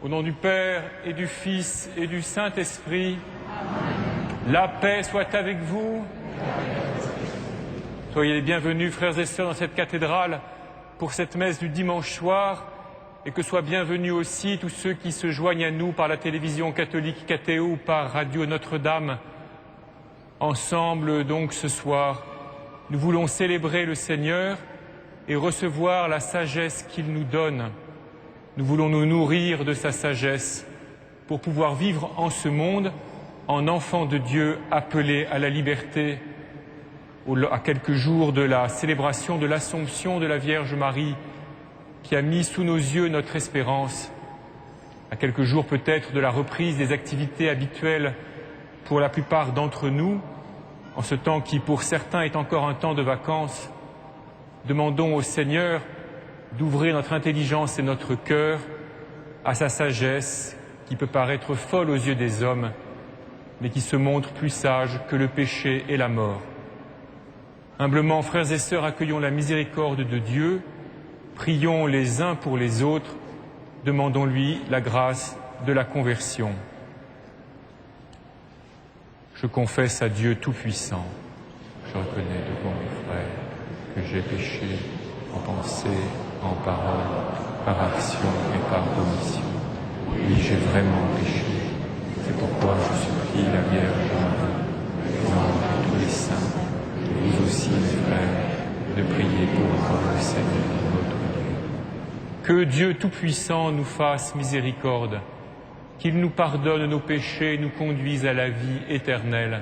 Au nom du Père et du Fils et du Saint-Esprit, la paix soit avec vous. Soyez les bienvenus, frères et sœurs, dans cette cathédrale pour cette messe du dimanche soir, et que soient bienvenus aussi tous ceux qui se joignent à nous par la télévision catholique Catéo ou par Radio Notre-Dame. Ensemble, donc, ce soir, nous voulons célébrer le Seigneur et recevoir la sagesse qu'il nous donne. Nous voulons nous nourrir de sa sagesse pour pouvoir vivre en ce monde en enfants de Dieu appelés à la liberté. À quelques jours de la célébration de l'Assomption de la Vierge Marie qui a mis sous nos yeux notre espérance, à quelques jours peut-être de la reprise des activités habituelles pour la plupart d'entre nous, en ce temps qui pour certains est encore un temps de vacances, demandons au Seigneur d'ouvrir notre intelligence et notre cœur à sa sagesse qui peut paraître folle aux yeux des hommes, mais qui se montre plus sage que le péché et la mort. Humblement, frères et sœurs, accueillons la miséricorde de Dieu, prions les uns pour les autres, demandons-lui la grâce de la conversion. Je confesse à Dieu Tout-Puissant, je reconnais devant mes frères que j'ai péché en pensée, en parole, par action et par omission. Oui, j'ai vraiment péché. C'est pourquoi je supplie la Vierge Marie, l'ange et tous les saints, et vous aussi, mes frères, de prier pour le Seigneur notre Dieu. Que Dieu Tout-Puissant nous fasse miséricorde, qu'il nous pardonne nos péchés et nous conduise à la vie éternelle.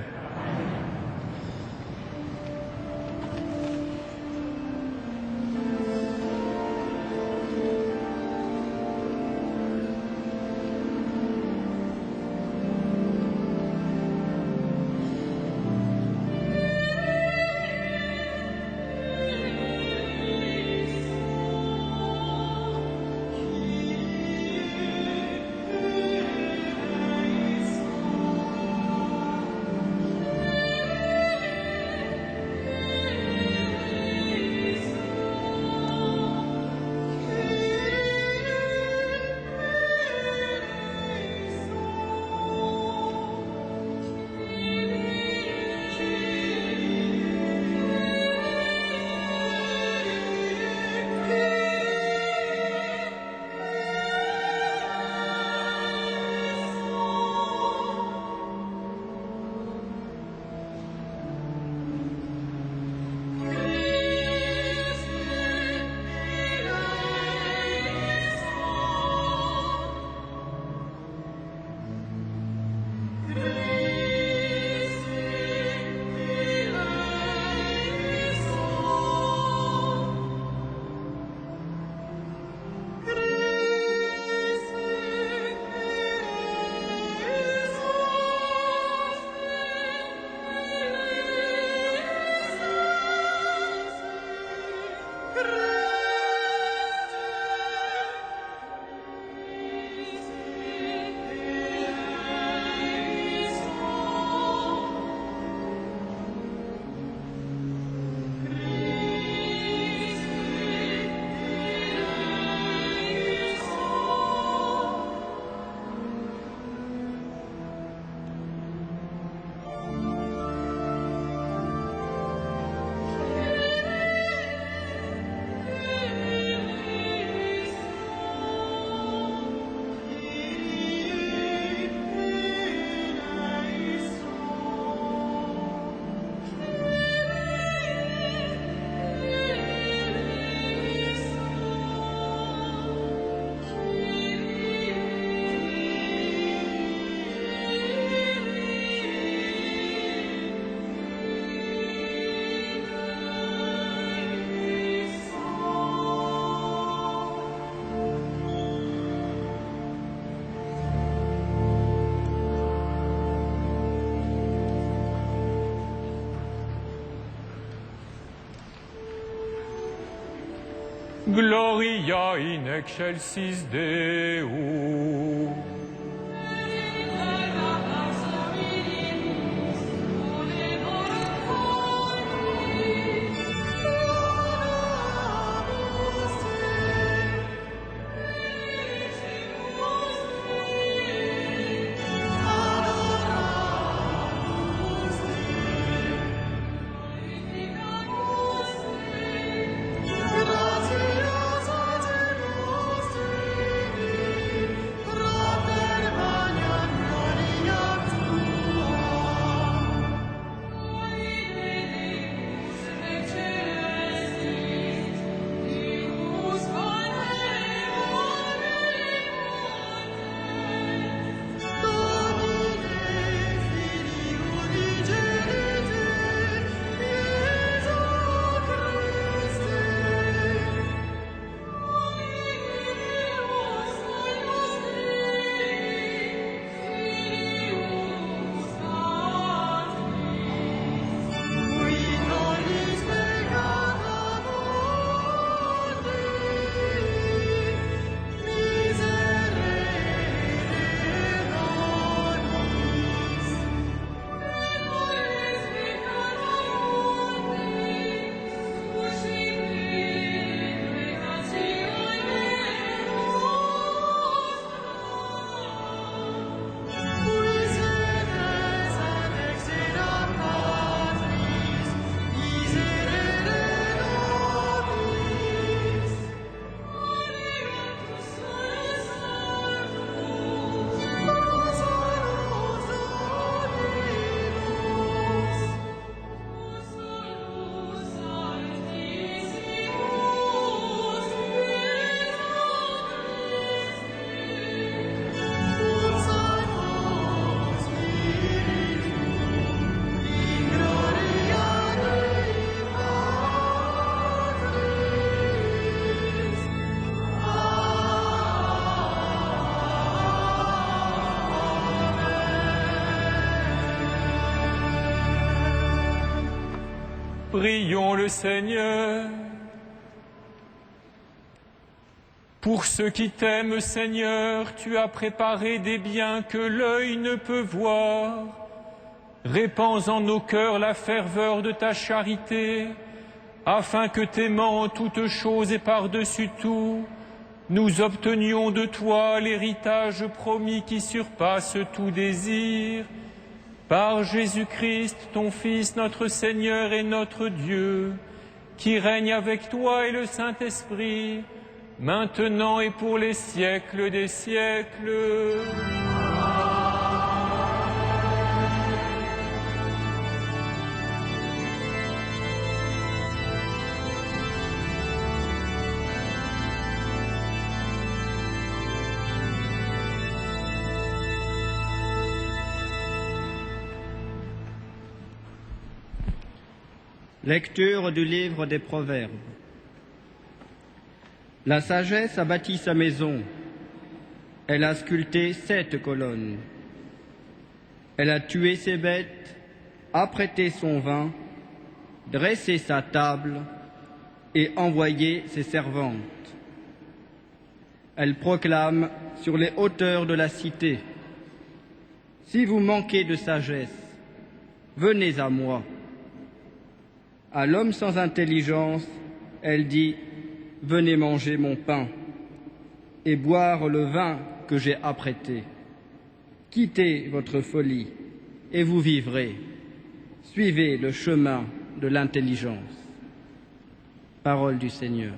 Gloria in excelsis Deo. Prions le Seigneur. Pour ceux qui t'aiment, Seigneur, tu as préparé des biens que l'œil ne peut voir. Répands en nos cœurs la ferveur de ta charité, afin que, t'aimant en toutes choses et par-dessus tout, nous obtenions de toi l'héritage promis qui surpasse tout désir. Par Jésus-Christ, ton Fils, notre Seigneur et notre Dieu, qui règne avec toi et le Saint-Esprit, maintenant et pour les siècles des siècles. Lecture du livre des Proverbes. La sagesse a bâti sa maison. Elle a sculpté 7 colonnes. Elle a tué ses bêtes, apprêté son vin, dressé sa table et envoyé ses servantes. Elle proclame sur les hauteurs de la cité: si vous manquez de sagesse, venez à moi. À l'homme sans intelligence, elle dit: venez manger mon pain et boire le vin que j'ai apprêté. Quittez votre folie et vous vivrez. Suivez le chemin de l'intelligence. Parole du Seigneur.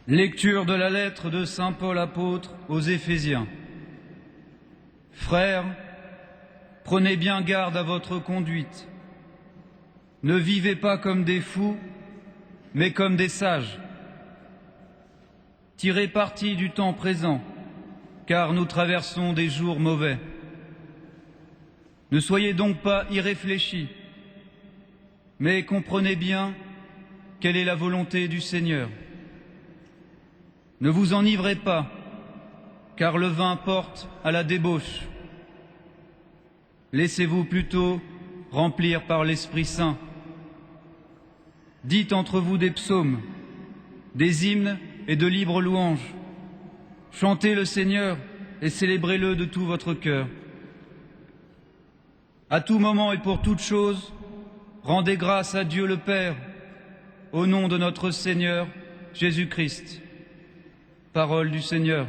Lecture de la lettre de saint Paul apôtre aux Éphésiens. Frères, prenez bien garde à votre conduite. Ne vivez pas comme des fous, mais comme des sages. tirez parti du temps présent, car nous traversons des jours mauvais. Ne soyez donc pas irréfléchis, mais comprenez bien quelle est la volonté du Seigneur. Ne vous enivrez pas, car le vin porte à la débauche. Laissez-vous plutôt remplir par l'Esprit Saint. Dites entre vous des psaumes, des hymnes et de libres louanges. Chantez le Seigneur et célébrez-le de tout votre cœur. À tout moment et pour toute chose, rendez grâce à Dieu le Père, au nom de notre Seigneur Jésus-Christ. Parole du Seigneur.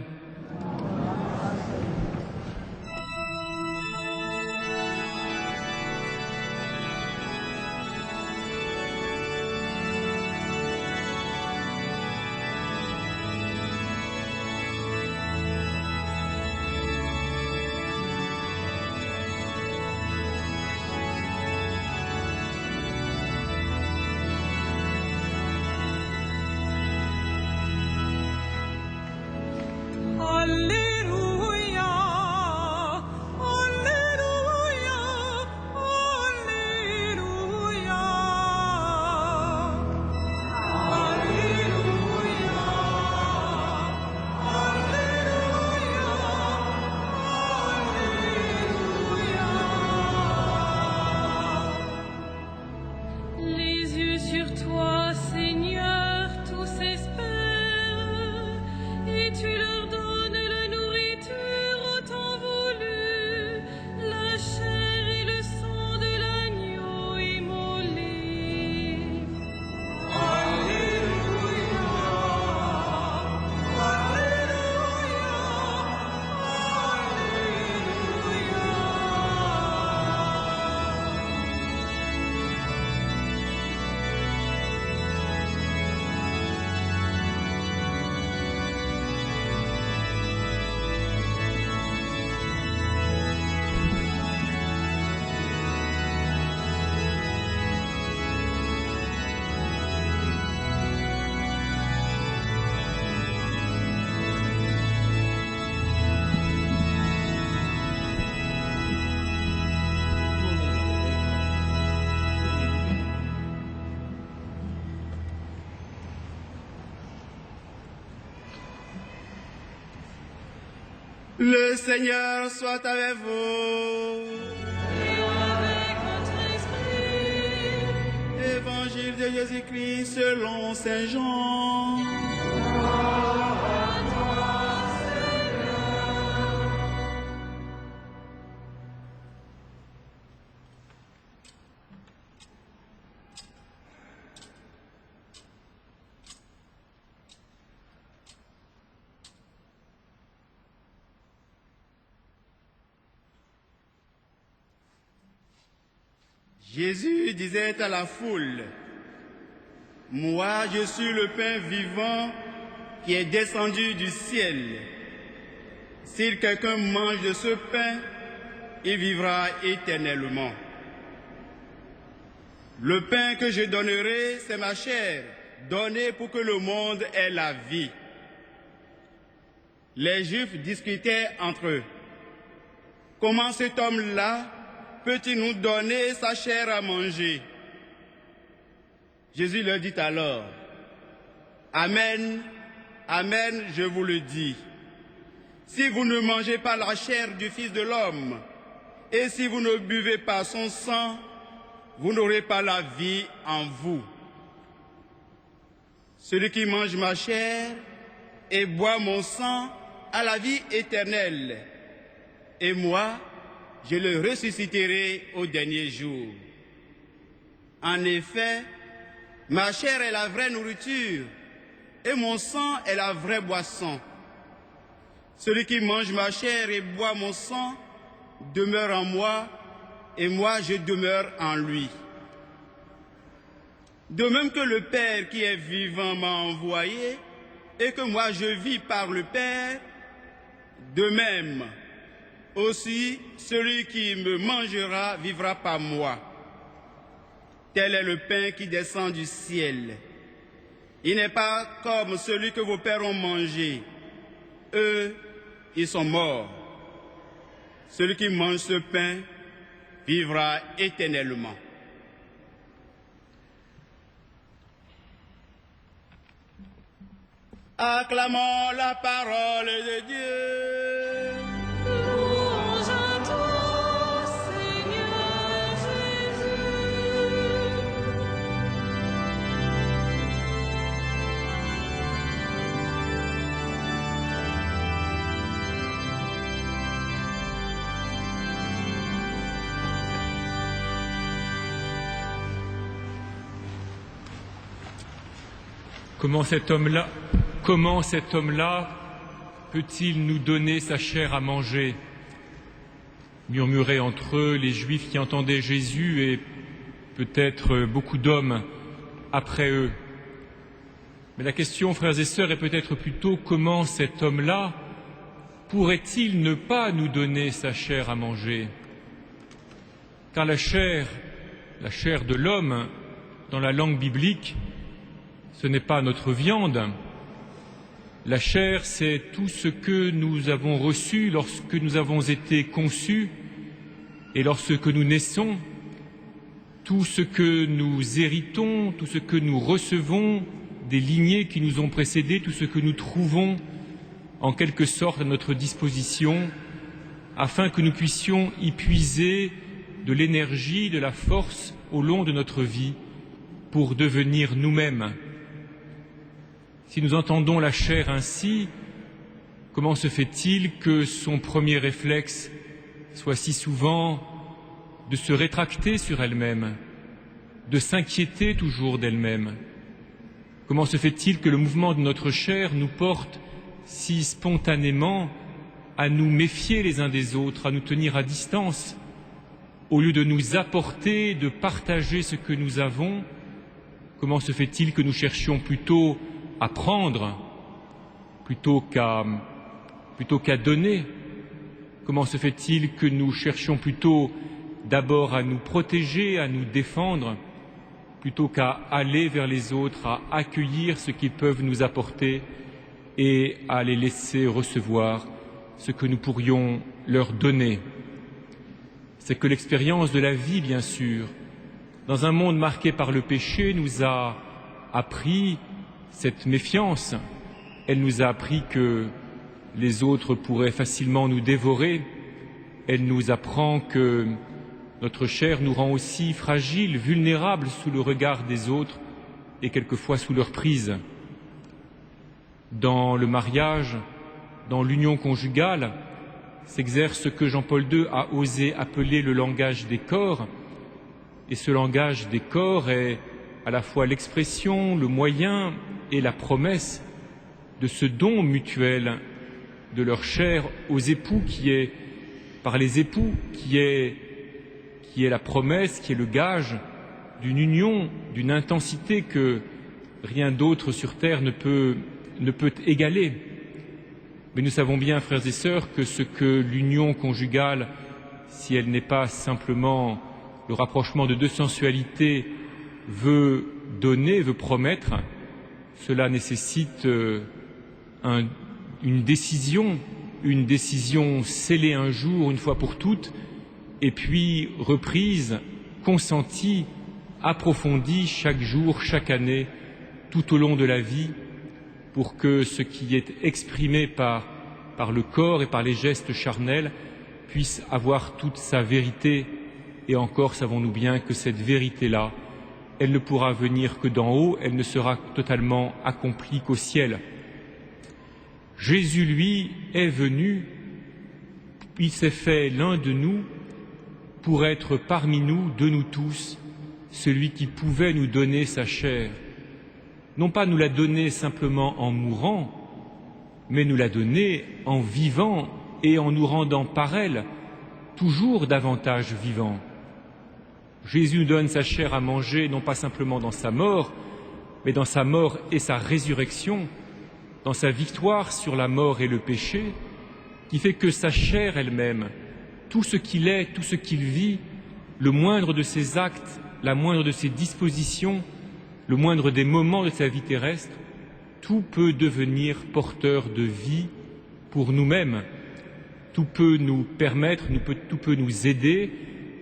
Le Seigneur soit avec vous. Et avec votre esprit. Évangile de Jésus-Christ selon Saint Jean. À toi, Seigneur. Jésus disait à la foule, « Moi, je suis le pain vivant qui est descendu du ciel. Si quelqu'un mange de ce pain, il vivra éternellement. Le pain que je donnerai, c'est ma chair, donnée pour que le monde ait la vie. » Les Juifs discutaient entre eux. « Comment cet homme-là peut-il nous donner sa chair à manger ?» Jésus leur dit alors, « Amen, amen, je vous le dis. Si vous ne mangez pas la chair du Fils de l'homme, et si vous ne buvez pas son sang, vous n'aurez pas la vie en vous. Celui qui mange ma chair et boit mon sang a la vie éternelle, et moi, je le ressusciterai au dernier jour. En effet, ma chair est la vraie nourriture, et mon sang est la vraie boisson. Celui qui mange ma chair et boit mon sang demeure en moi, et moi je demeure en lui. De même que le Père qui est vivant m'a envoyé, et que moi je vis par le Père, de même, aussi celui qui me mangera vivra par moi. Tel est le pain qui descend du ciel. Il n'est pas comme celui que vos pères ont mangé. Eux, ils sont morts. Celui qui mange ce pain vivra éternellement. Acclamons la parole de Dieu. Louange à toi, Seigneur Jésus. Comment cet homme-là peut-il nous donner sa chair à manger? Murmuraient entre eux les Juifs qui entendaient Jésus et peut-être beaucoup d'hommes après eux. Mais la question, frères et sœurs, est peut-être plutôt comment cet homme-là pourrait-il ne pas nous donner sa chair à manger? Car la chair de l'homme, dans la langue biblique, ce n'est pas notre viande. La chair, c'est tout ce que nous avons reçu lorsque nous avons été conçus et lorsque nous naissons, tout ce que nous héritons, tout ce que nous recevons des lignées qui nous ont précédés, tout ce que nous trouvons en quelque sorte à notre disposition, afin que nous puissions y puiser de l'énergie, de la force au long de notre vie pour devenir nous-mêmes. Si nous entendons la chair ainsi, comment se fait-il que son premier réflexe soit si souvent de se rétracter sur elle-même, de s'inquiéter toujours d'elle-même? Comment se fait-il que le mouvement de notre chair nous porte si spontanément à nous méfier les uns des autres, à nous tenir à distance, au lieu de nous apporter, de partager ce que nous avons? Comment se fait-il que nous cherchions plutôt à prendre plutôt qu'à donner? Comment se fait-il que nous cherchions plutôt d'abord à nous protéger, à nous défendre, plutôt qu'à aller vers les autres, à accueillir ce qu'ils peuvent nous apporter et à les laisser recevoir ce que nous pourrions leur donner? C'est que l'expérience de la vie, bien sûr, dans un monde marqué par le péché, nous a appris cette méfiance. Elle nous a appris que les autres pourraient facilement nous dévorer. Elle nous apprend que notre chair nous rend aussi fragiles, vulnérables sous le regard des autres et quelquefois sous leur prise. Dans le mariage, dans l'union conjugale, s'exerce ce que Jean-Paul II a osé appeler le langage des corps. Et ce langage des corps est à la fois l'expression, le moyen et la promesse de ce don mutuel de leur chair aux époux qui est, par les époux, qui est la promesse, qui est le gage d'une union, d'une intensité que rien d'autre sur terre ne peut égaler. Mais nous savons bien, frères et sœurs, que ce que l'union conjugale, si elle n'est pas simplement le rapprochement de deux sensualités, veut donner, veut promettre, cela nécessite une décision scellée un jour, une fois pour toutes, et puis reprise, consentie, approfondie chaque jour, chaque année, tout au long de la vie, pour que ce qui est exprimé par le corps et par les gestes charnels puisse avoir toute sa vérité. Et encore savons-nous bien que cette vérité-là, elle ne pourra venir que d'en haut, elle ne sera totalement accomplie qu'au ciel. Jésus, lui, est venu, il s'est fait l'un de nous pour être parmi nous, de nous tous, celui qui pouvait nous donner sa chair. Non pas nous la donner simplement en mourant, mais nous la donner en vivant et en nous rendant par elle toujours davantage vivants. Jésus nous donne sa chair à manger, non pas simplement dans sa mort, mais dans sa mort et sa résurrection, dans sa victoire sur la mort et le péché, qui fait que sa chair elle-même, tout ce qu'il est, tout ce qu'il vit, le moindre de ses actes, la moindre de ses dispositions, le moindre des moments de sa vie terrestre, tout peut devenir porteur de vie pour nous-mêmes. Tout peut nous permettre, tout peut nous aider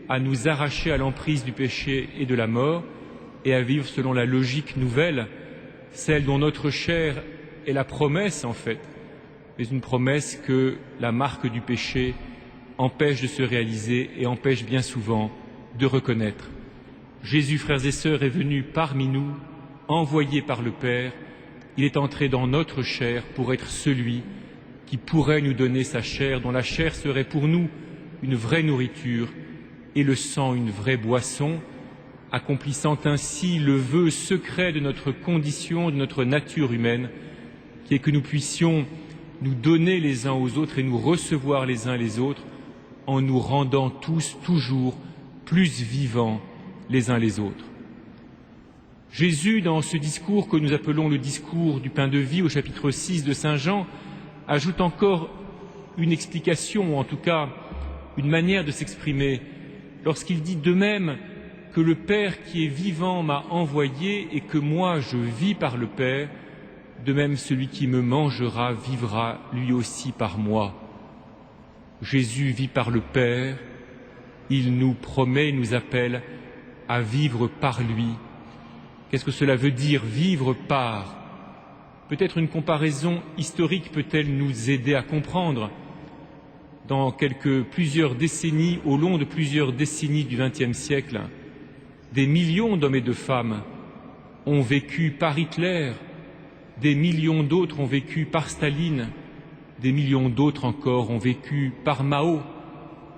à nous arracher à l'emprise du péché et de la mort et à vivre selon la logique nouvelle, celle dont notre chair est la promesse en fait, mais une promesse que la marque du péché empêche de se réaliser et empêche bien souvent de reconnaître. Jésus, frères et sœurs, est venu parmi nous, envoyé par le Père. Il est entré dans notre chair pour être celui qui pourrait nous donner sa chair, dont la chair serait pour nous une vraie nourriture et le sang une vraie boisson, accomplissant ainsi le vœu secret de notre condition, de notre nature humaine, qui est que nous puissions nous donner les uns aux autres et nous recevoir les uns les autres en nous rendant tous toujours plus vivants les uns les autres. Jésus, dans ce discours que nous appelons le discours du pain de vie au chapitre 6 de Saint Jean, ajoute encore une explication, ou en tout cas une manière de s'exprimer, lorsqu'il dit de même que le Père qui est vivant m'a envoyé et que moi je vis par le Père, de même celui qui me mangera vivra lui aussi par moi. Jésus vit par le Père, il nous promet, nous appelle à vivre par lui. Qu'est-ce que cela veut dire, vivre par ? Peut-être une comparaison historique peut-elle nous aider à comprendre. Dans plusieurs décennies, au long de plusieurs décennies du XXe siècle, des millions d'hommes et de femmes ont vécu par Hitler, des millions d'autres ont vécu par Staline, des millions d'autres encore ont vécu par Mao.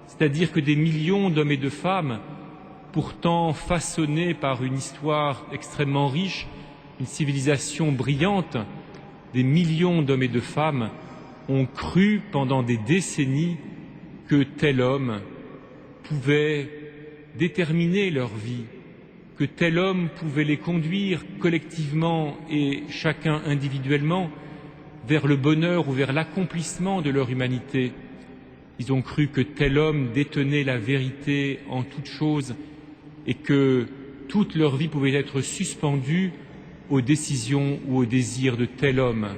C'est-à-dire que des millions d'hommes et de femmes, pourtant façonnés par une histoire extrêmement riche, une civilisation brillante, des millions d'hommes et de femmes ont cru pendant des décennies que tel homme pouvait déterminer leur vie, que tel homme pouvait les conduire collectivement et chacun individuellement vers le bonheur ou vers l'accomplissement de leur humanité. Ils ont cru que tel homme détenait la vérité en toutes choses et que toute leur vie pouvait être suspendue aux décisions ou aux désirs de tel homme.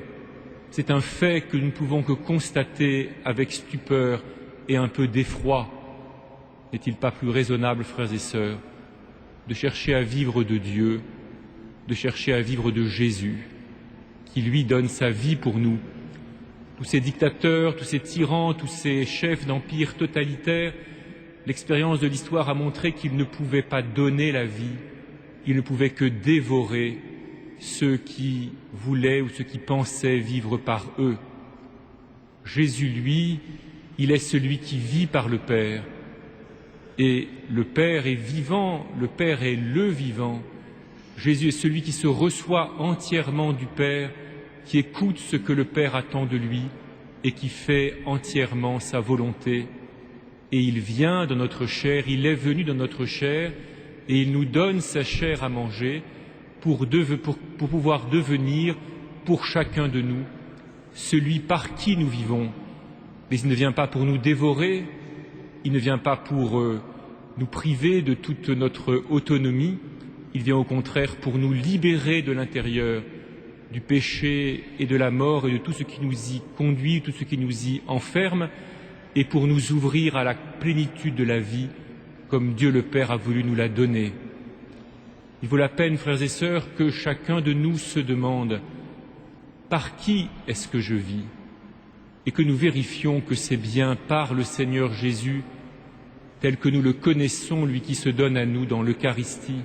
C'est un fait que nous ne pouvons que constater avec stupeur et un peu d'effroi. N'est-il pas plus raisonnable, frères et sœurs, de chercher à vivre de Dieu, de chercher à vivre de Jésus, qui lui donne sa vie pour nous? Tous ces dictateurs, tous ces tyrans, tous ces chefs d'empire totalitaires, l'expérience de l'histoire a montré qu'ils ne pouvaient pas donner la vie, ils ne pouvaient que dévorer ceux qui voulaient ou ceux qui pensaient vivre par eux. Jésus, lui, il est celui qui vit par le Père. Et le Père est vivant, le Père est le vivant. Jésus est celui qui se reçoit entièrement du Père, qui écoute ce que le Père attend de lui et qui fait entièrement sa volonté. Et il vient dans notre chair, il est venu dans notre chair et il nous donne sa chair à manger pour pouvoir devenir, pour chacun de nous, celui par qui nous vivons. Mais il ne vient pas pour nous dévorer, il ne vient pas pour nous priver de toute notre autonomie, il vient au contraire pour nous libérer de l'intérieur du péché et de la mort et de tout ce qui nous y conduit, tout ce qui nous y enferme, et pour nous ouvrir à la plénitude de la vie, comme Dieu le Père a voulu nous la donner. Il vaut la peine, frères et sœurs, que chacun de nous se demande « Par qui est-ce que je vis ?» et que nous vérifions que c'est bien par le Seigneur Jésus, tel que nous le connaissons, lui qui se donne à nous dans l'Eucharistie.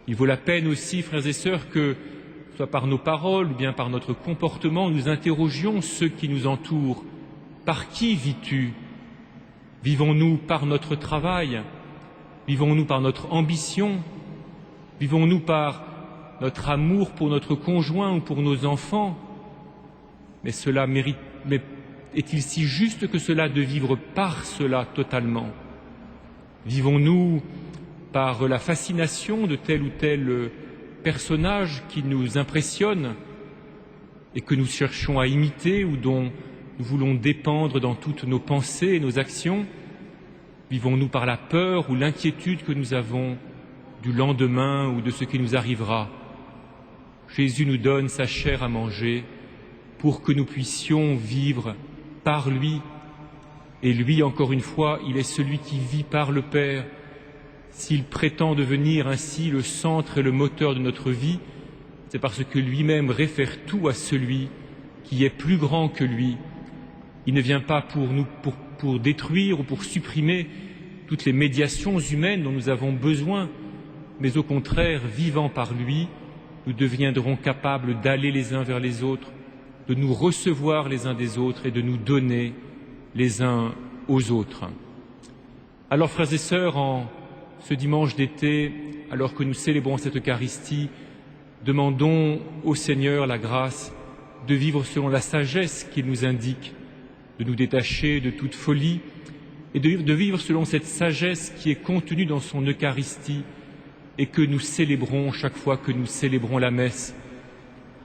Il vaut la peine aussi, frères et sœurs, que, soit par nos paroles ou bien par notre comportement, nous interrogions ceux qui nous entourent. Par qui vis-tu ? Vivons-nous par notre travail ? Vivons-nous par notre ambition ? Vivons-nous par notre amour pour notre conjoint ou pour nos enfants? Mais est-il si juste que cela de vivre par cela totalement? Vivons-nous par la fascination de tel ou tel personnage qui nous impressionne et que nous cherchons à imiter ou dont nous voulons dépendre dans toutes nos pensées et nos actions? Vivons-nous par la peur ou l'inquiétude que nous avons du lendemain ou de ce qui nous arrivera. Jésus nous donne sa chair à manger pour que nous puissions vivre par lui. Et lui, encore une fois, il est celui qui vit par le Père. S'il prétend devenir ainsi le centre et le moteur de notre vie, c'est parce que lui-même réfère tout à celui qui est plus grand que lui. Il ne vient pas pour détruire ou pour supprimer toutes les médiations humaines dont nous avons besoin, mais au contraire, vivant par lui, nous deviendrons capables d'aller les uns vers les autres, de nous recevoir les uns des autres et de nous donner les uns aux autres. Alors, frères et sœurs, en ce dimanche d'été, alors que nous célébrons cette Eucharistie, demandons au Seigneur la grâce de vivre selon la sagesse qu'il nous indique, de nous détacher de toute folie et de vivre selon cette sagesse qui est contenue dans son Eucharistie et que nous célébrons chaque fois que nous célébrons la messe.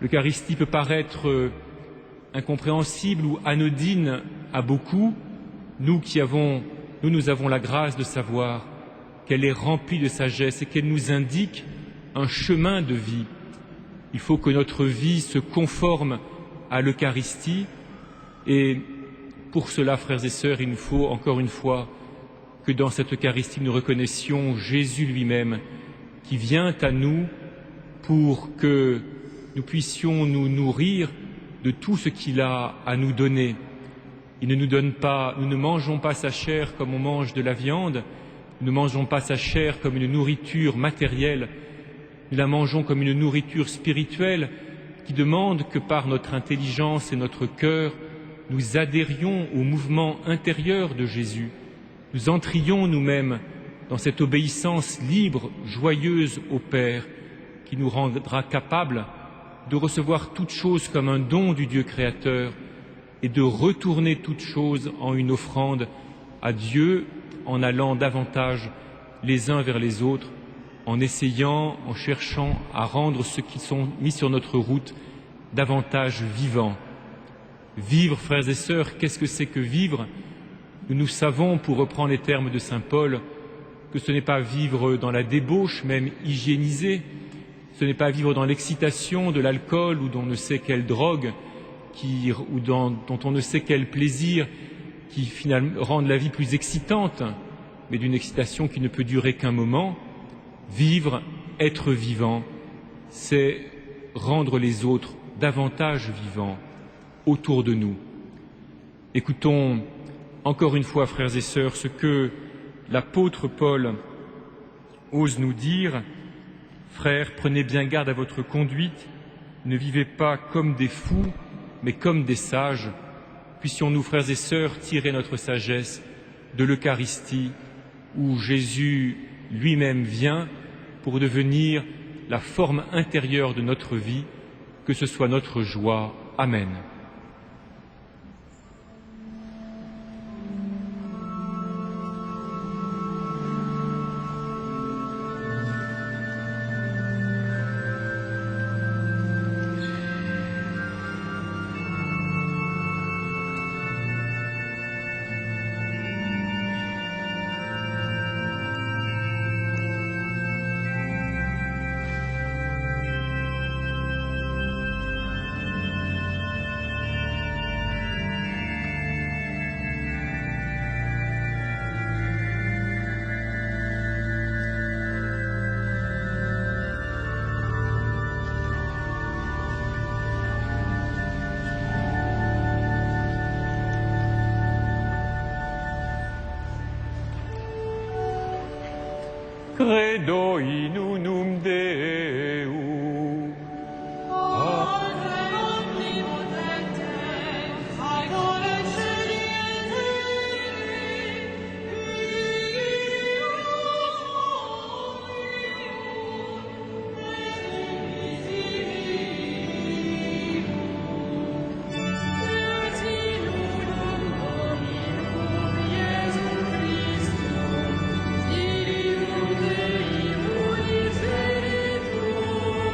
L'Eucharistie peut paraître incompréhensible ou anodine à beaucoup. Nous avons la grâce de savoir qu'elle est remplie de sagesse et qu'elle nous indique un chemin de vie. Il faut que notre vie se conforme à l'Eucharistie et pour cela, frères et sœurs, il nous faut encore une fois que dans cette Eucharistie nous reconnaissions Jésus lui-même qui vient à nous pour que nous puissions nous nourrir de tout ce qu'il a à nous donner. Il ne nous donne pas, nous ne mangeons pas sa chair comme on mange de la viande, nous ne mangeons pas sa chair comme une nourriture matérielle, nous la mangeons comme une nourriture spirituelle qui demande que par notre intelligence et notre cœur, nous adhérions au mouvement intérieur de Jésus, nous entrions nous-mêmes dans cette obéissance libre, joyeuse au Père, qui nous rendra capables de recevoir toute chose comme un don du Dieu créateur et de retourner toute chose en une offrande à Dieu en allant davantage les uns vers les autres, en essayant, en cherchant à rendre ceux qui sont mis sur notre route davantage vivants. Vivre, frères et sœurs, qu'est-ce que c'est que vivre? Nous savons, pour reprendre les termes de saint Paul, que ce n'est pas vivre dans la débauche, même hygiénisée, ce n'est pas vivre dans l'excitation de l'alcool ou d'on ne sait quelle drogue, dont on ne sait quel plaisir qui finalement rendent la vie plus excitante, mais d'une excitation qui ne peut durer qu'un moment. Vivre, être vivant, c'est rendre les autres davantage vivants autour de nous. Écoutons encore une fois, frères et sœurs, ce que l'apôtre Paul ose nous dire. Frères, prenez bien garde à votre conduite, ne vivez pas comme des fous, mais comme des sages. Puissions-nous, frères et sœurs, tirer notre sagesse de l'Eucharistie, où Jésus lui-même vient pour devenir la forme intérieure de notre vie, que ce soit notre joie. Amen. Credo in unum Deum. Spiritus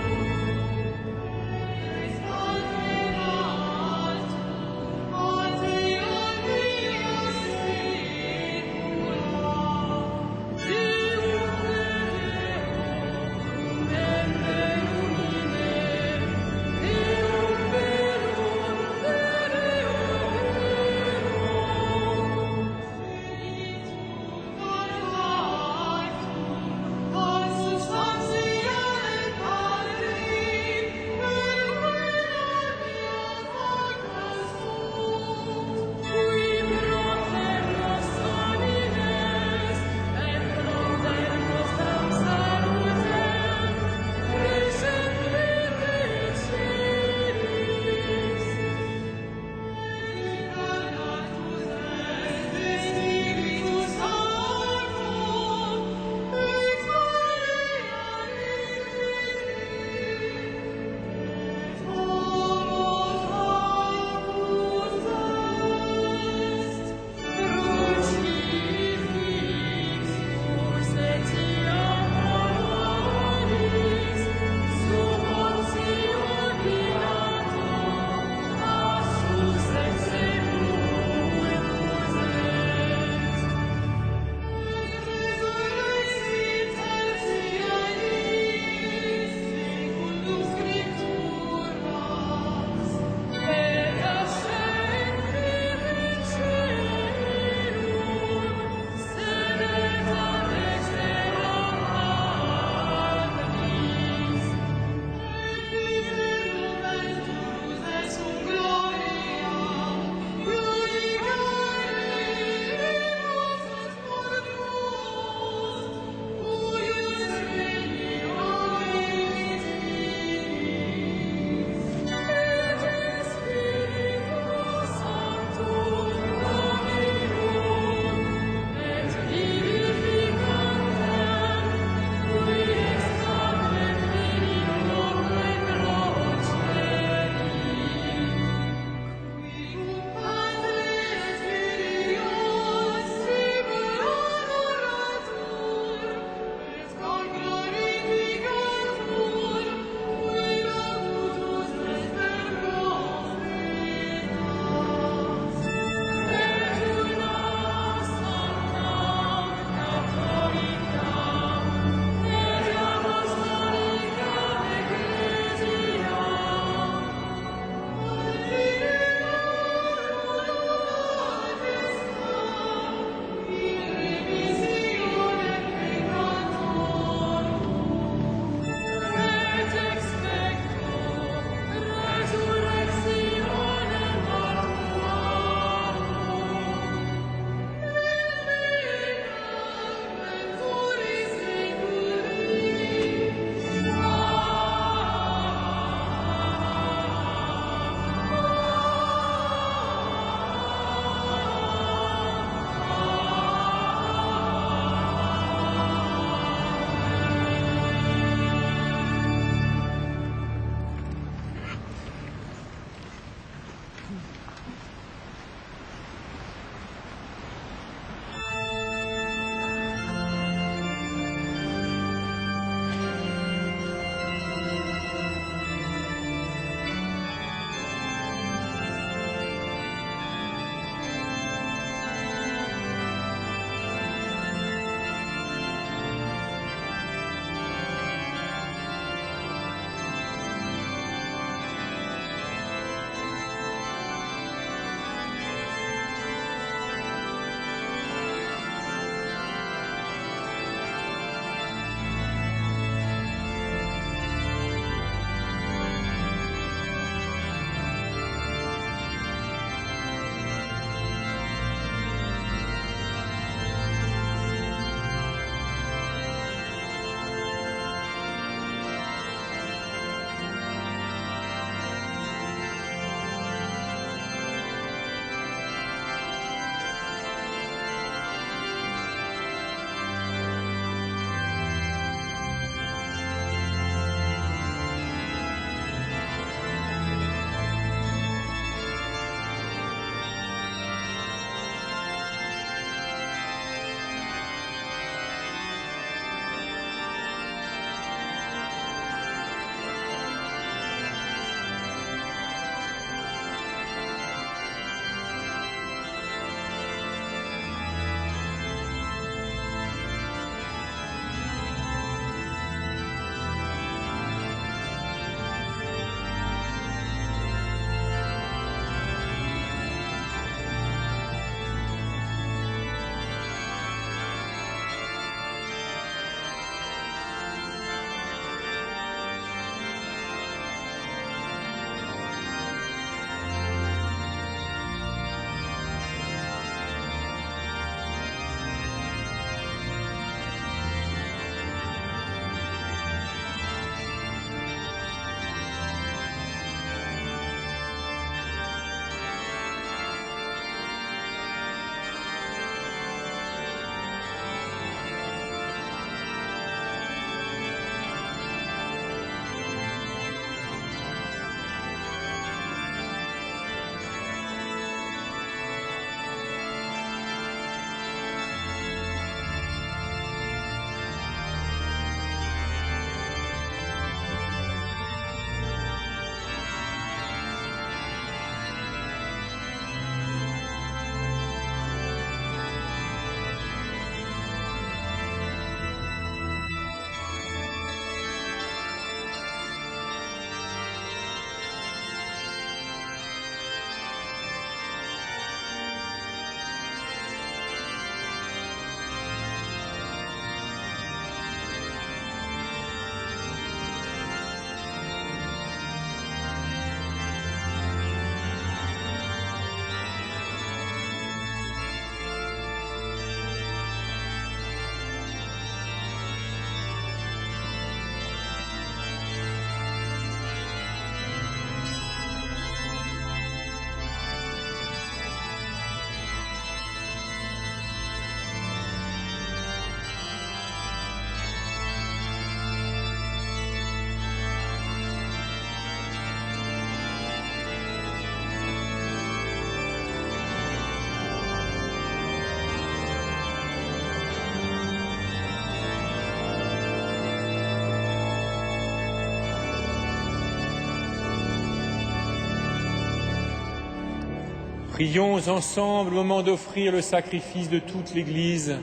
Prions ensemble au moment d'offrir le sacrifice de toute l'Église.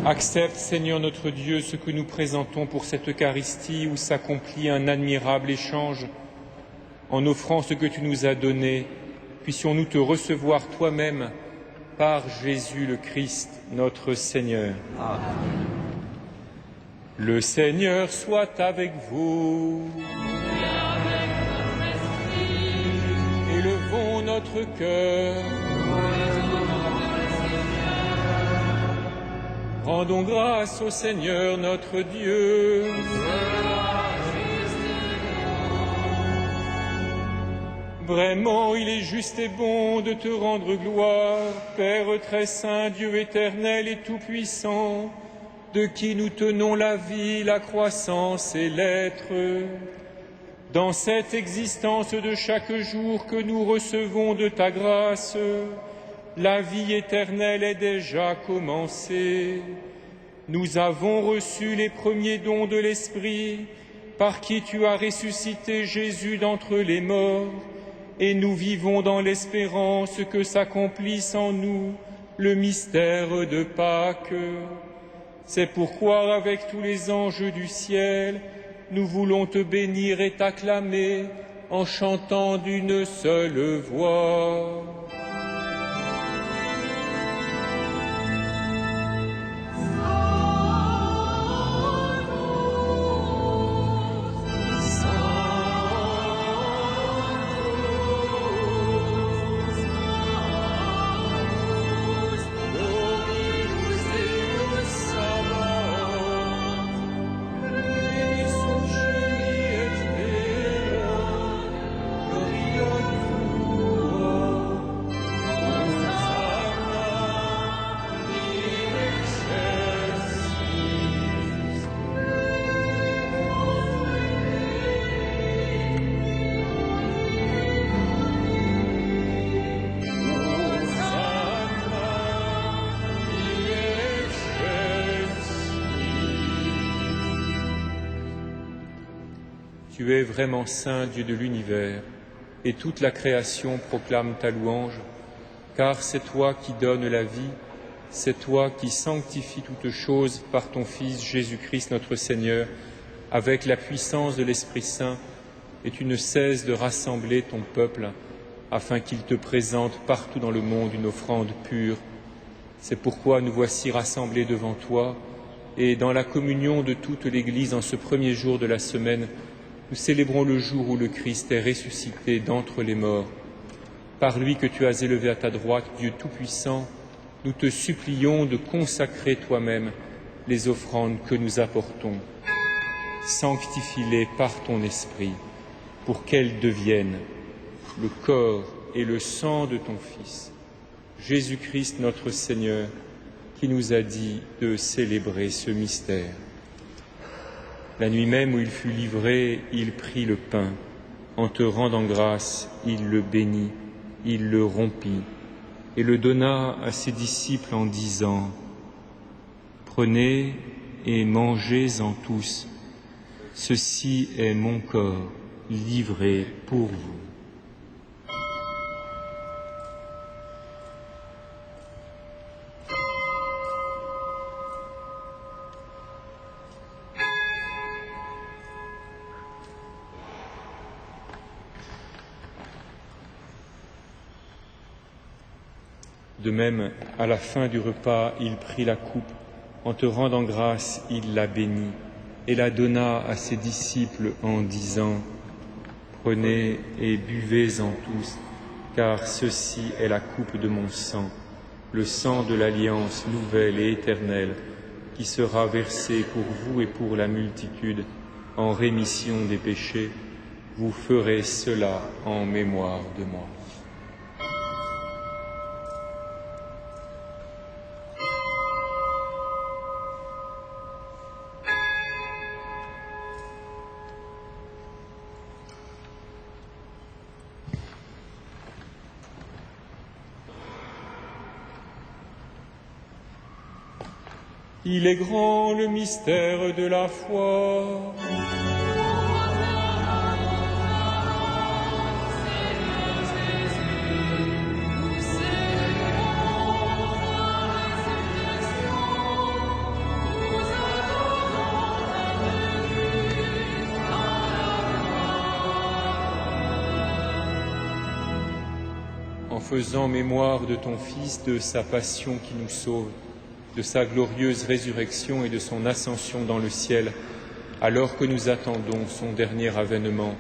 Accepte, Seigneur notre Dieu, ce que nous présentons pour cette Eucharistie où s'accomplit un admirable échange. En offrant ce que tu nous as donné, puissions-nous te recevoir toi-même par Jésus le Christ, notre Seigneur. Amen. Le Seigneur soit avec vous. Élevons notre cœur. Rendons grâce au Seigneur notre Dieu. Vraiment, il est juste et bon de te rendre gloire, Père très saint, Dieu éternel et tout-puissant, de qui nous tenons la vie, la croissance et l'être. Dans cette existence de chaque jour que nous recevons de ta grâce, la vie éternelle est déjà commencée. Nous avons reçu les premiers dons de l'Esprit, par qui tu as ressuscité Jésus d'entre les morts, et nous vivons dans l'espérance que s'accomplisse en nous le mystère de Pâques. C'est pourquoi, avec tous les anges du ciel, nous voulons te bénir et t'acclamer en chantant d'une seule voix. Tu es vraiment saint, Dieu de l'univers, et toute la création proclame ta louange, car c'est toi qui donnes la vie, c'est toi qui sanctifies toutes choses par ton Fils Jésus-Christ notre Seigneur, avec la puissance de l'Esprit Saint, et tu ne cesses de rassembler ton peuple, afin qu'il te présente partout dans le monde une offrande pure. C'est pourquoi nous voici rassemblés devant toi, et dans la communion de toute l'Église en ce premier jour de la semaine, nous célébrons le jour où le Christ est ressuscité d'entre les morts. Par lui que tu as élevé à ta droite, Dieu Tout-Puissant, nous te supplions de consacrer toi-même les offrandes que nous apportons. Sanctifie-les par ton Esprit, pour qu'elles deviennent le corps et le sang de ton Fils, Jésus-Christ notre Seigneur, qui nous a dit de célébrer ce mystère. La nuit même où il fut livré, il prit le pain. En te rendant grâce, il le bénit, il le rompit et le donna à ses disciples en disant : « Prenez et mangez-en tous. Ceci est mon corps livré pour vous. » De même, à la fin du repas, il prit la coupe. En te rendant grâce, il la bénit et la donna à ses disciples en disant : « Prenez et buvez-en tous, car ceci est la coupe de mon sang, le sang de l'alliance nouvelle et éternelle, qui sera versé pour vous et pour la multitude en rémission des péchés. Vous ferez cela en mémoire de moi. » Il est grand le mystère de la foi. faisant mémoire de ton Fils, de sa passion qui nous sauve, de sa glorieuse résurrection et de son ascension dans le ciel, alors que nous attendons son dernier avènement,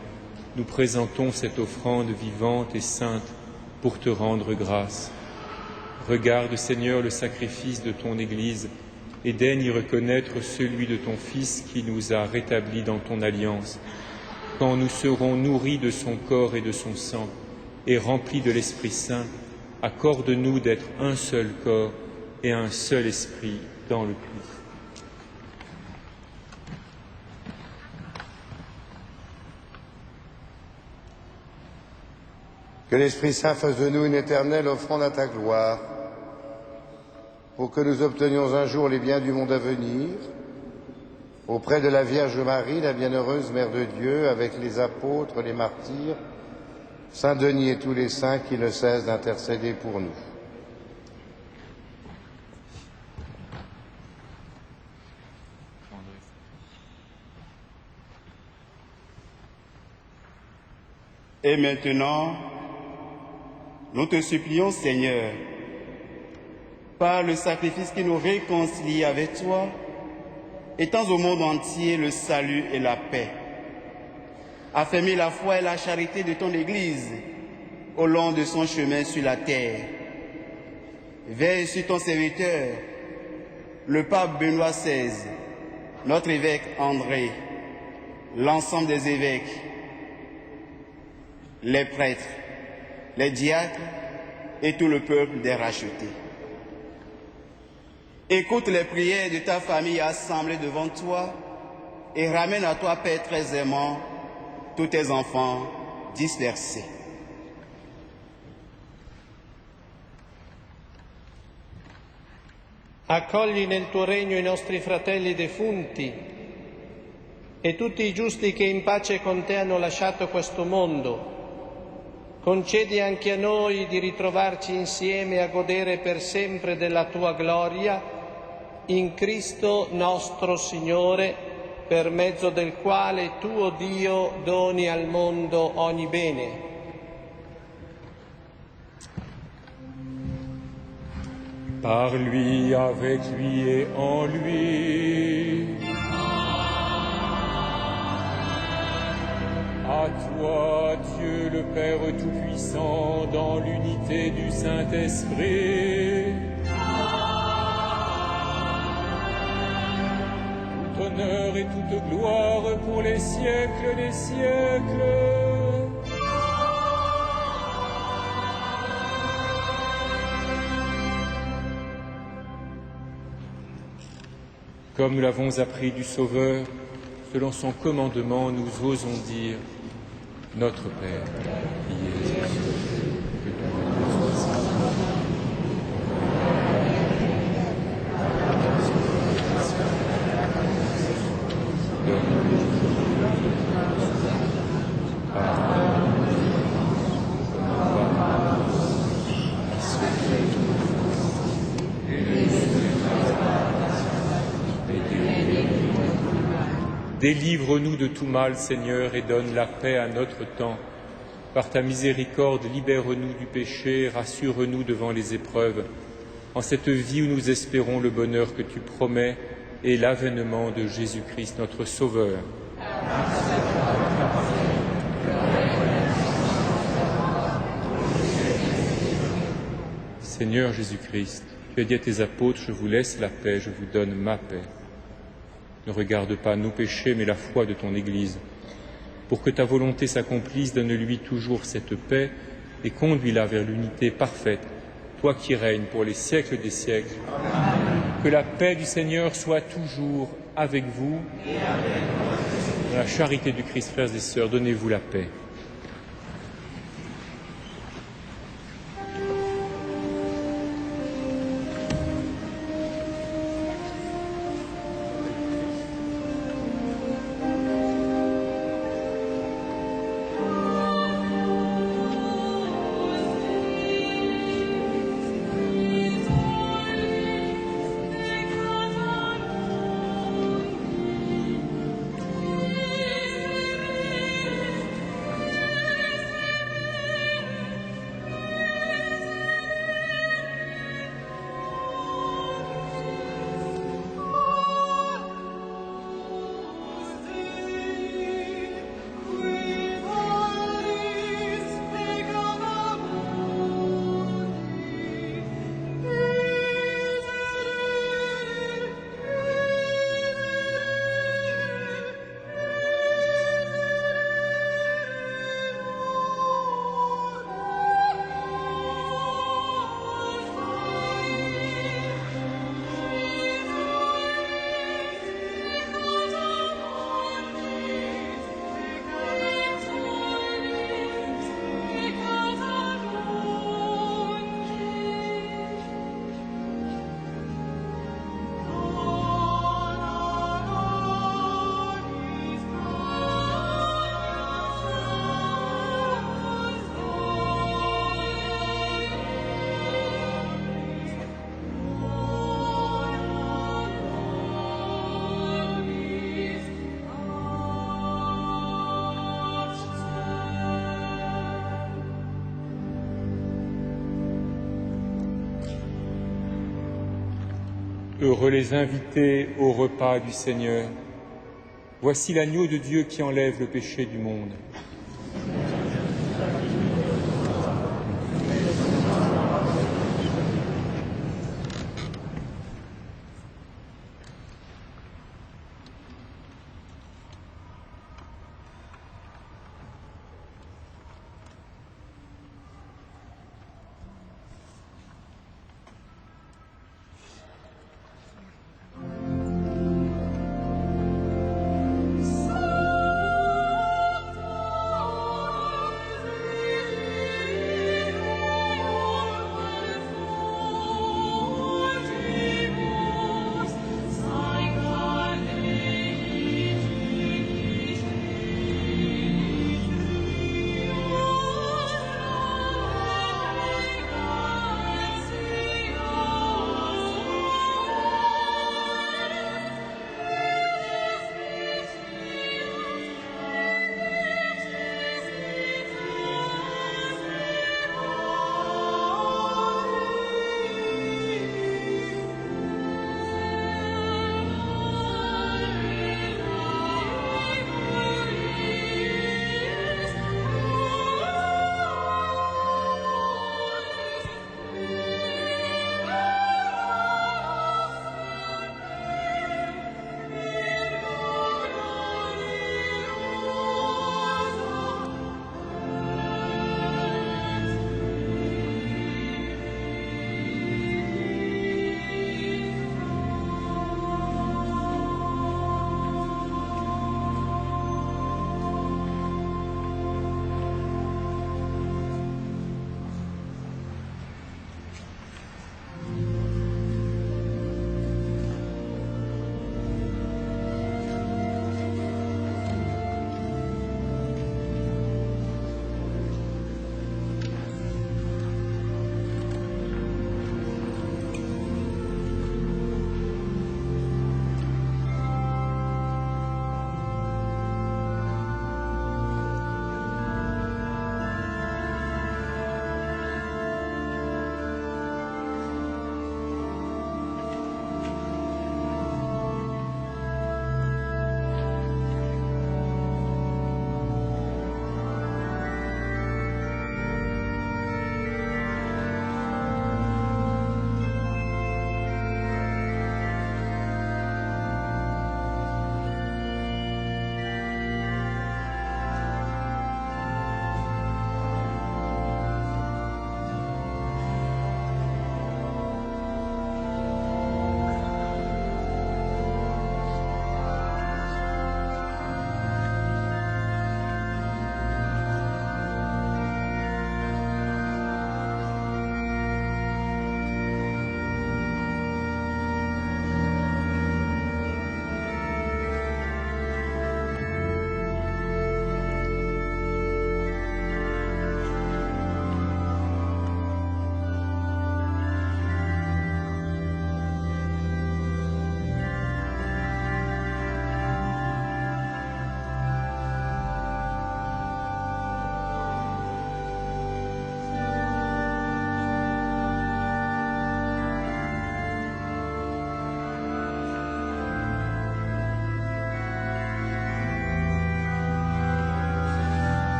nous présentons cette offrande vivante et sainte pour te rendre grâce. Regarde, Seigneur, le sacrifice de ton Église et daigne y reconnaître celui de ton Fils qui nous a rétablis dans ton alliance. Quand nous serons nourris de son corps et de son sang et remplis de l'Esprit Saint, accorde-nous d'être un seul corps et un seul esprit dans le Christ. Que l'Esprit Saint fasse de nous une éternelle offrande à ta gloire, pour que nous obtenions un jour les biens du monde à venir, auprès de la Vierge Marie, la bienheureuse Mère de Dieu, avec les apôtres, les martyrs, Saint Denis et tous les saints qui ne cessent d'intercéder pour nous. Et maintenant, nous te supplions, Seigneur, par le sacrifice qui nous réconcilie avec toi, étends au monde entier le salut et la paix. Affermis la foi et la charité de ton Église au long de son chemin sur la terre. Veille sur ton serviteur, le pape Benoît XVI, notre évêque André, l'ensemble des évêques, les prêtres, les diacres et tout le peuple des rachetés. Écoute les prières de ta famille assemblée devant toi et ramène à toi, Père très aimant, tous tes enfants dispersés. Accogli nel tuo regno i nostri fratelli defunti e tutti i giusti che in pace con te hanno lasciato questo mondo. Concedi anche a noi di ritrovarci insieme a godere per sempre della tua gloria, in Cristo nostro Signore, per mezzo del quale tu, o Dio, doni al mondo ogni bene. Par lui, avec lui et en lui. À toi, Dieu le Père Tout-Puissant, dans l'unité du Saint-Esprit, tout honneur et toute gloire pour les siècles des siècles. Comme nous l'avons appris du Sauveur, selon son commandement, nous osons dire « Notre Père, qui es aux cieux, que ton nom soit saint. Donne-nous Délivre-nous de tout mal, Seigneur, et donne la paix à notre temps. Par ta miséricorde, libère-nous du péché, rassure-nous devant les épreuves. En cette vie où nous espérons le bonheur que tu promets et l'avènement de Jésus-Christ, notre Sauveur. Seigneur Jésus-Christ, tu as dit à tes apôtres, je vous laisse la paix, je vous donne ma paix. Ne regarde pas nos péchés, mais la foi de ton Église. Pour que ta volonté s'accomplisse, donne-lui toujours cette paix et conduis-la vers l'unité parfaite, toi qui règnes pour les siècles des siècles. Amen. Que la paix du Seigneur soit toujours avec vous. Dans la charité du Christ, frères et sœurs, donnez-vous la paix. Heureux les invités au repas du Seigneur. Voici l'agneau de Dieu qui enlève le péché du monde.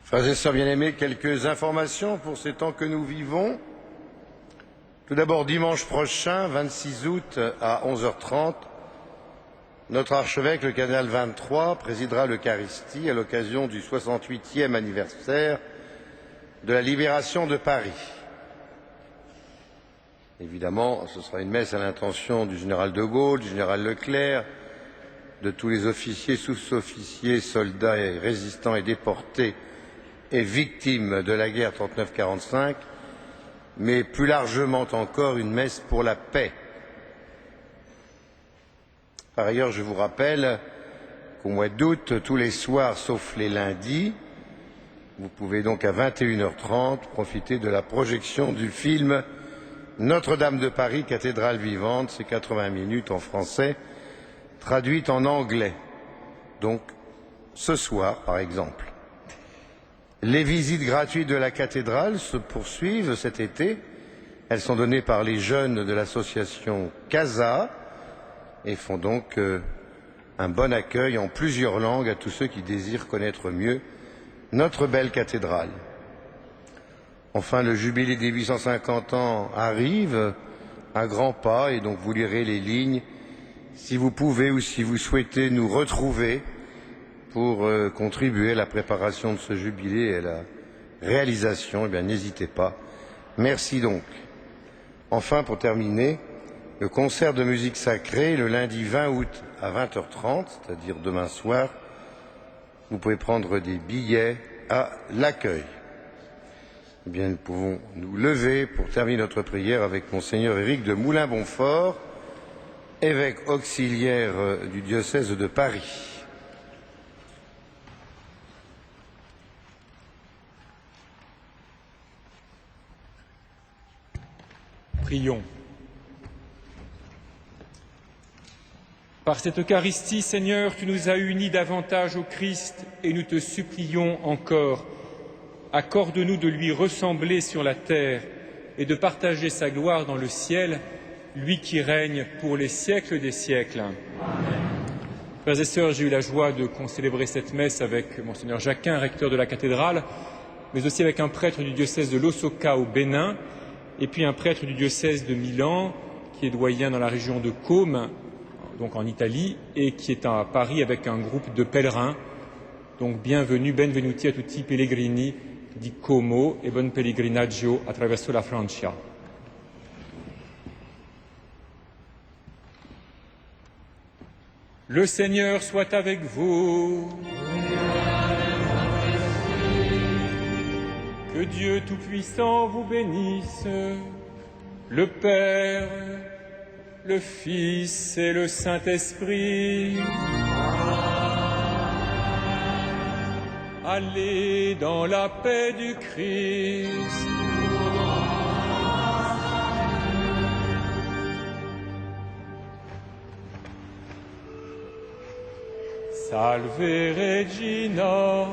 Frères et sœurs bien-aimés, quelques informations pour ces temps que nous vivons. Tout d'abord, dimanche prochain, 26 août à 11h30, notre archevêque, le cardinal 23, présidera l'Eucharistie à l'occasion du 68e anniversaire de la libération de Paris. Évidemment, ce sera une messe à l'intention du général de Gaulle, du général Leclerc, de tous les officiers, sous-officiers, soldats et résistants et déportés et victimes de la guerre 39-45, mais plus largement encore une messe pour la paix. Par ailleurs, je vous rappelle qu'au mois d'août, tous les soirs sauf les lundis, vous pouvez donc à 21h30 profiter de la projection du film Notre-Dame de Paris, cathédrale vivante, c'est 80 minutes en français, traduite en anglais. Donc, ce soir, par exemple. Les visites gratuites de la cathédrale se poursuivent cet été. Elles sont données par les jeunes de l'association CASA et font donc un bon accueil en plusieurs langues à tous ceux qui désirent connaître mieux notre belle cathédrale. Enfin, le jubilé des 850 ans arrive à grands pas et donc vous lirez les lignes si vous pouvez ou si vous souhaitez nous retrouver pour contribuer à la préparation de ce jubilé et à la réalisation, eh bien n'hésitez pas. Merci donc. Enfin, pour terminer, le concert de musique sacrée le lundi 20 août à 20h30, c'est-à-dire demain soir. Vous pouvez prendre des billets à l'accueil. Eh bien, nous pouvons nous lever pour terminer notre prière avec Monseigneur Éric de Moulin-Bonfort, évêque auxiliaire du diocèse de Paris. Prions. Par cette Eucharistie, Seigneur, tu nous as unis davantage au Christ et nous te supplions encore, accorde-nous de lui ressembler sur la terre et de partager sa gloire dans le ciel, lui qui règne pour les siècles des siècles. Amen. Frères et sœurs, j'ai eu la joie de concélébrer cette messe avec Monseigneur Jacquin, recteur de la cathédrale, mais aussi avec un prêtre du diocèse de l'Osoka au Bénin, et puis un prêtre du diocèse de Milan, qui est doyen dans la région de Côme, donc en Italie, et qui est à Paris avec un groupe de pèlerins. Donc bienvenue, benvenuti a tutti i pellegrini di Como e buon pellegrinaggio attraverso la Francia. Le Seigneur soit avec vous. Que Dieu Tout-Puissant vous bénisse, le Père, le Fils et le Saint-Esprit. Allez dans la paix du Christ. Salve Regina.